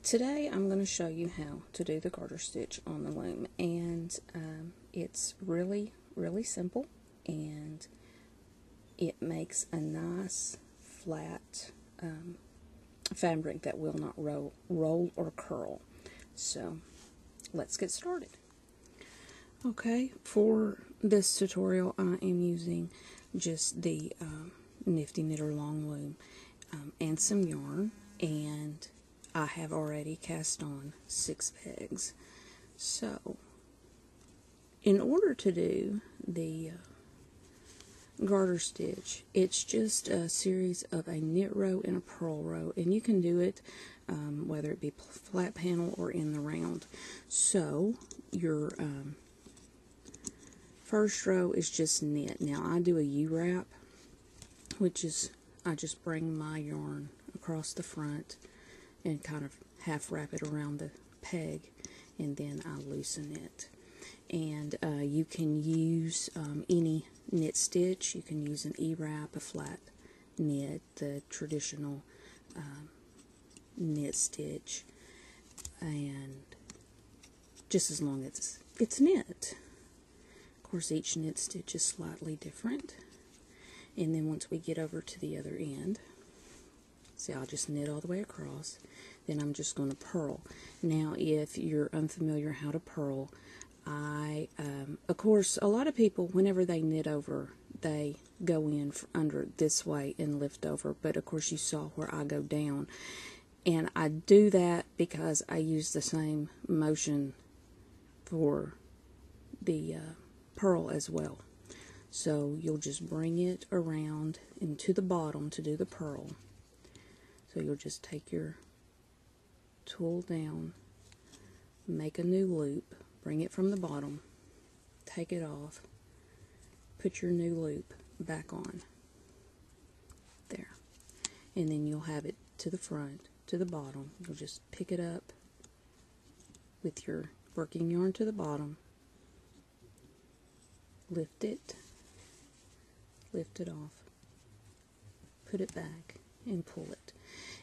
Today I'm going to show you how to do the garter stitch on the loom, and it's really simple, and it makes a nice flat fabric that will not roll or curl. So let's get started. Okay, for this tutorial I am using just the Nifty Knitter long loom and some yarn, and I have already cast on 6 pegs. So in order to do the garter stitch, it's just a series of a knit row and a purl row, and you can do it whether it be flat panel or in the round. So your first row is just knit. Now I do a U-wrap, which is I just bring my yarn across the front and kind of half wrap it around the peg, and then I loosen it. And you can use any knit stitch. You can use an E-wrap, a flat knit, the traditional knit stitch, and just as long as it's knit. Of course, each knit stitch is slightly different. And then once we get over to the other end, see, I'll just knit all the way across, then I'm just going to purl. Now, if you're unfamiliar how to purl, of course, a lot of people, whenever they knit over, they go in under this way and lift over, but of course you saw where I go down. And I do that because I use the same motion for the purl as well. So you'll just bring it around into the bottom to do the purl. So you'll just take your tool down, make a new loop, bring it from the bottom, take it off, put your new loop back on. There. And then you'll have it to the front, to the bottom. You'll just pick it up with your working yarn to the bottom, lift it off, put it back, and pull it.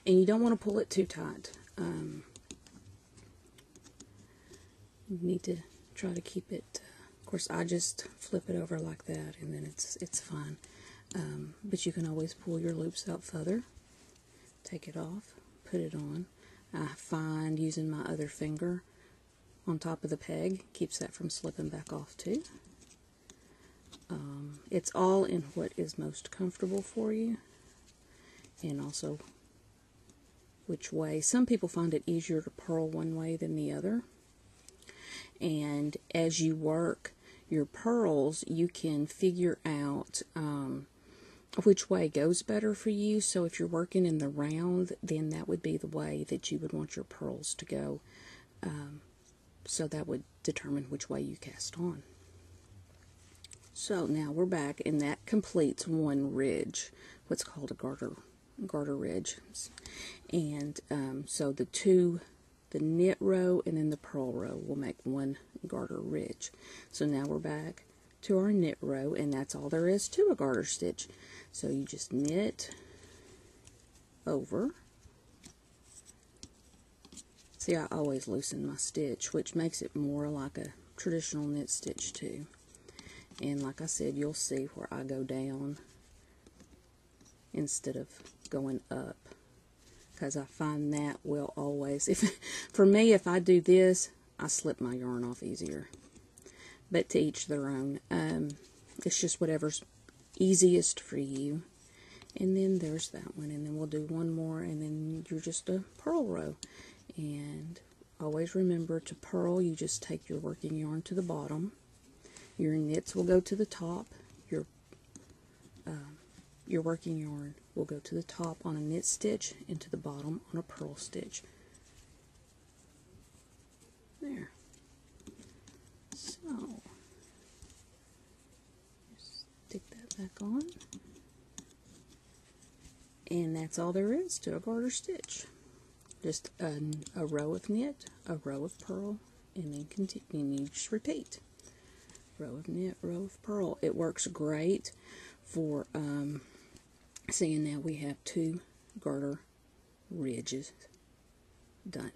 And you don't want to pull it too tight. You need to try to keep it, of course I just flip it over like that, and then it's fine. But you can always pull your loops out further, take it off, put it on. I find using my other finger on top of the peg keeps that from slipping back off too. It's all in what is most comfortable for you, and also which way. Some people find it easier to purl one way than the other, and as you work your purls you can figure out which way goes better for you. So if you're working in the round, then that would be the way that you would want your purls to go, so that would determine which way you cast on. So now we're back, and that completes one ridge, what's called a garter ridge. And so the knit row and then the purl row will make one garter ridge. So now we're back to our knit row, and that's all there is to a garter stitch. So you just knit over. See, I always loosen my stitch, which makes it more like a traditional knit stitch too. And like I said, you'll see where I go down instead of going up, because I find that will always, for me, if I do this, I slip my yarn off easier. But to each their own. It's just whatever's easiest for you. And then there's that one, and then we'll do one more, and then you're just a purl row. And always remember, to purl, you just take your working yarn to the bottom. Your knits will go to the top. Your working yarn will go to the top on a knit stitch and to the bottom on a purl stitch. There. So, stick that back on. And that's all there is to a garter stitch. Just a row of knit, a row of purl, and then continue. And you just repeat. Row of knit, row of purl. It works great for seeing now we have 2 garter ridges done.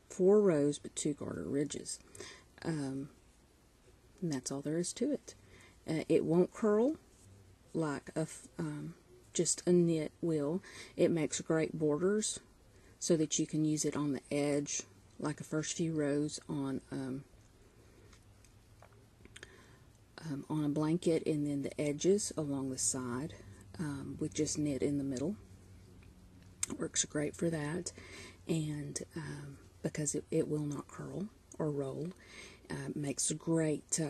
4 rows but 2 garter ridges. And that's all there is to it. It won't curl like just a knit will. It makes great borders so that you can use it on the edge, like the first few rows on a blanket, and then the edges along the side with just knit in the middle. It works great for that, and because it will not curl or roll. Makes great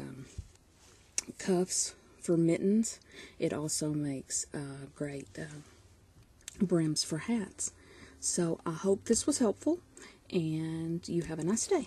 cuffs for mittens. It also makes great brims for hats. So I hope this was helpful, and you have a nice day.